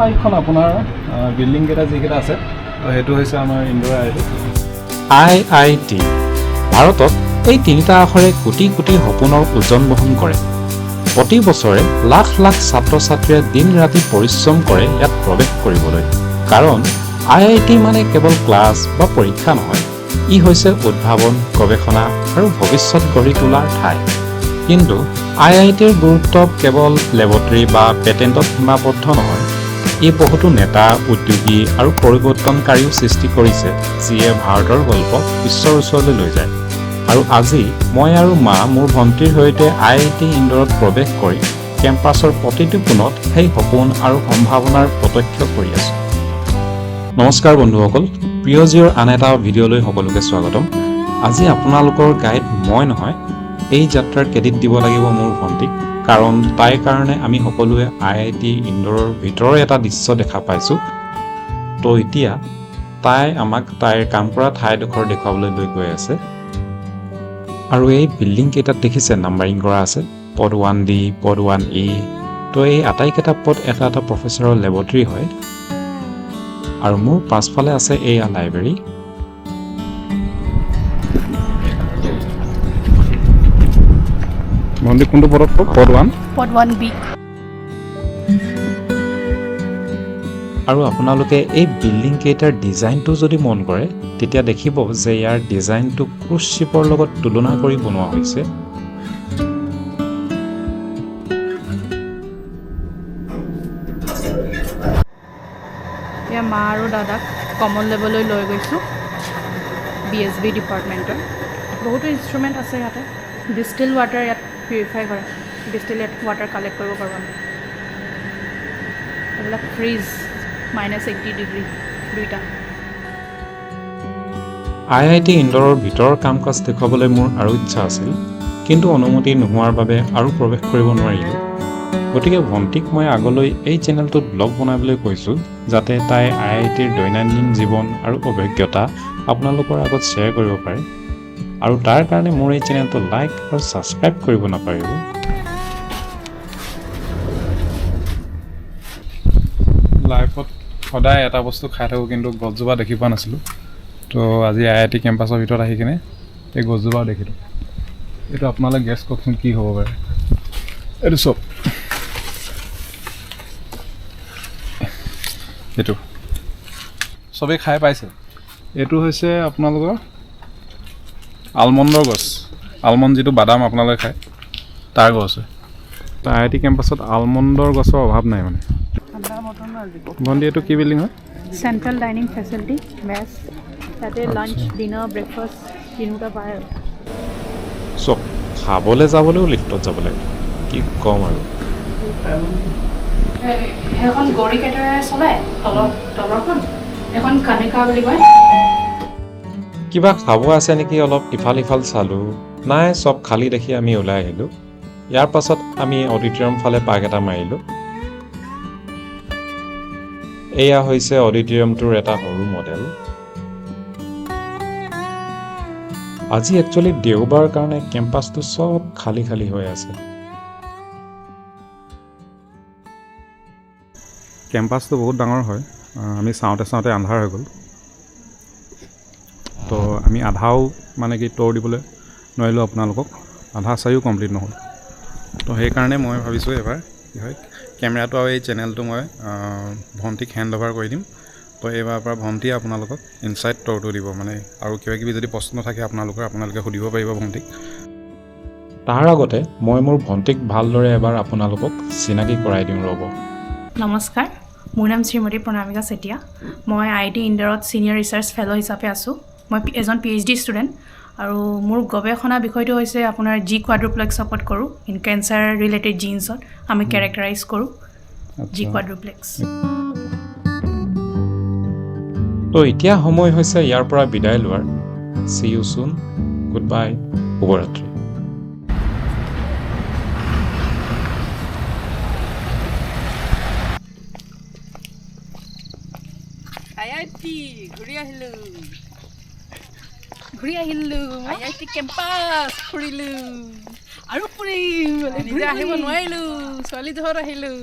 এইখন আপোনাৰ বিল্ডিং কেইটা যিকেইটা আছে সেইটো হৈছে আমাৰ ইন্দোৰ IIT ভাৰতত এই তিনিটা আখৰে কোটি কোটি সপোনৰ ওজন বহন কৰে। প্ৰতি বছৰে লাখ লাখ ছাত্ৰ ছাত্ৰীয়ে দিন ৰাতি পৰিশ্ৰম কৰে ইয়াত প্ৰৱেশ কৰিবলৈ। কাৰণ IIT মানে কেৱল ক্লাছ বা পৰীক্ষা নহয়, ই হৈছে উদ্ভাৱন, গৱেষণা আৰু ভৱিষ্যত গঢ়ি তোলাৰ ঠাই। কিন্তু IITৰ গুৰুত্ব কেৱল লেবৰেটৰী বা পেটেণ্টত সীমাবদ্ধ নহয়। ই বহুতো নেতা, উদ্যোগী আৰু পৰিৱৰ্তনকাৰীও সৃষ্টি কৰিছে, যিয়ে ভাৰতৰ গল্প বিশ্বৰ ওচৰলৈ লৈ যায়। আৰু আজি মই আৰু মা মোৰ ভণ্টিৰ সৈতে IIT ইন্দোৰত প্ৰৱেশ কৰি কেম্পাছৰ প্ৰতিটো কোণত সেই সপোন আৰু সম্ভাৱনাৰ প্ৰত্যক্ষ কৰি আছোঁ। নমস্কাৰ বন্ধুসকল, প্ৰিয় জিঅ'ৰ আন এটা ভিডিঅ'লৈ সকলোকে স্বাগতম। আজি আপোনালোকৰ গাইড মই নহয়, এই যাত্ৰাৰ ক্ৰেডিট দিব লাগিব মোৰ ভণ্টিক, কাৰণ তাইৰ কাৰণে আমি সকলোৱে IIT ইন্দোৰৰ ভিতৰৰ এটা দৃশ্য দেখা পাইছোঁ। তো এতিয়া তাই আমাক তাইৰ কাম কৰা ঠাইডোখৰ দেখুৱাবলৈ লৈ গৈ আছে। আৰু এই বিল্ডিং কেইটাত দেখিছে নাম্বাৰিং কৰা আছে, পদ 1D, পদ 1E। তো এই আটাইকেইটা পদ এটা এটা প্ৰফেচৰৰ লেবৰেটৰী হয়। আৰু মোৰ পাছফালে আছে এয়া লাইব্ৰেৰী। ভণ্টি কোনটো পদত পদ 1? পদ 1B। আৰু আপোনালোকে এই বিল্ডিং কেইটাৰ ডিজাইনটো যদি মন কৰে, তেতিয়া দেখিব যে ইয়াৰ ডিজাইনটো ক্ৰুজ শ্বিপৰ লগত তুলনা কৰি বনোৱা হৈছে। এতিয়া মা আৰু দাদাক কমন লেভেললৈ লৈ গৈছোঁ BSB ডিপাৰ্টমেণ্টৰ। বহুতো ইনষ্ট্ৰুমেণ্ট আছে ইয়াতে। ডিষ্টিল ৱাটাৰ ইয়াত পিউৰিফাই কৰে, ডিষ্টিলেট ৱাটাৰ কালেক্ট কৰিব পাৰোঁ আমি। এইবিলাক ফ্ৰিজ -80 ডিগ্ৰী দুইটা। IIT ইন্দোৰৰ ভিতৰৰ কাম কাজ দেখুৱাবলৈ মোৰ আৰু ইচ্ছা আছিল, কিন্তু অনুমতি নোহোৱাৰ বাবে আৰু প্ৰৱেশ কৰিব নোৱাৰিলোঁ। গতিকে ভণ্টিক মই আগলৈ এই চেনেলটোত ব্লগ বনাবলৈ কৈছোঁ, যাতে তাই IITৰ দৈনন্দিন জীৱন আৰু অভিজ্ঞতা আপোনালোকৰ আগত শ্বেয়াৰ কৰিব পাৰে। আৰু তাৰ কাৰণে মোৰ এই চেনেলটো লাইক আৰু ছাবস্ক্ৰাইব কৰিব নাপাৰিব। লাইফত সদায় এটা বস্তু খাই থাকোঁ, কিন্তু গছজোপা দেখি পোৱা নাছিলোঁ। তো আজি IIT কেম্পাছৰ ভিতৰত আহি কিনে এই গছজোপা দেখিলোঁ। এইটো আপোনালোকে গেছ কৰকচোন কি হ'ব পাৰে। এইটো চব এইটো চবেই খাই পাইছে। এইটো হৈছে আপোনালোকৰ আলমণ্ডৰ গছ। আলমণ্ড যিটো বাদাম আপোনালোকে খায়, তাৰ গছ হয়। তো IIT কেম্পাছত আলমণ্ডৰ গছৰ অভাৱ নাই মানে। ভণ্টি এইটো কি বিল্ডিং হয়? চেণ্ট্ৰেল ডাইনিং ফেচিলিটি, মেছ। তাতে লাঞ্চ, ডিনাৰ, ব্ৰেকফাষ্ট তিনিটা পায় আৰু। চব খাবলৈ যাবলৈও লিফ্টত যাব লাগে, কি ক'ম আৰু। সেইখন গড়ি কেটাৰে চলে, তলৰখন এখন কানিকা বুলি কয়। কিবা খাব আছে নেকি অলপ ইফাল সিফাল চালোঁ, নাই চব খালী দেখি আমি ওলাই আহিলোঁ। ইয়াৰ পাছত আমি অডিটৰিয়াম ফালে পাক এটা মাৰিলোঁ। এয়া হৈছে অডিটৰিয়ামটোৰ এটা সৰু মডেল। আজি একচুৱেলি দেওবাৰ কাৰণে কেম্পাছটো চব খালী খালী হৈ আছে। কেম্পাছটো বহুত ডাঙৰ হয়। আমি চাওঁতে চাওঁতে আন্ধাৰ হৈ গ'ল। তো আমি আধাও মানে কি ট'ৰ দিবলৈ নোৱাৰিলোঁ আপোনালোকক, আধা চাইও কমপ্লিট নহ'ল। তো সেইকাৰণে মই ভাবিছোঁ এবাৰ কি হয়, কেমেৰাটো আৰু এই চেনেলটো মই ভণ্টিক হেণ্ড অভাৰ কৰি দিম। তো এইবাৰৰ পৰা ভণ্টিয়ে আপোনালোকক ইনচাইড ট'ৰটো দিব, মানে আৰু কিবা কিবি যদি প্ৰশ্ন থাকে আপোনালোকে সুধিব পাৰিব ভণ্টিক। তাৰ আগতে মই মোৰ ভণ্টিক ভালদৰে এবাৰ আপোনালোকক চিনাকি কৰাই দিওঁ ৰ'ব। নমস্কাৰ, মোৰ নাম শ্ৰীমতী প্ৰণামিকা চেতিয়া। মই IIT ইন্দোৰত ছিনিয়ৰ ৰিচাৰ্চ ফেল' হিচাপে আছোঁ। মই এজন PhD ষ্টুডেণ্ট আৰু মোৰ গৱেষণা বিষয়টো হৈছে আপোনাৰ G কোৱাড্ৰুপ্লেক্স ছাপৰ্ট কৰোঁ। ইন কেঞ্চাৰ ৰিলেটেড জিনছত আমি কেৰেক্টাৰাইজ কৰোঁ G কোৱাড্ৰুপ্লেক্স। তো এতিয়া সময় হৈছে ইয়াৰ পৰা বিদায় লোৱাৰ। C you soon, good bye, শুভৰাত্ৰি। IIT ঘূৰি আহিলোঁ IIT কেম্পাছ ফুৰিলোঁ আৰু ফুৰিম। নিজে আহিব নোৱাৰিলোঁ, ছোৱালী ঘৰত আহিলোঁ।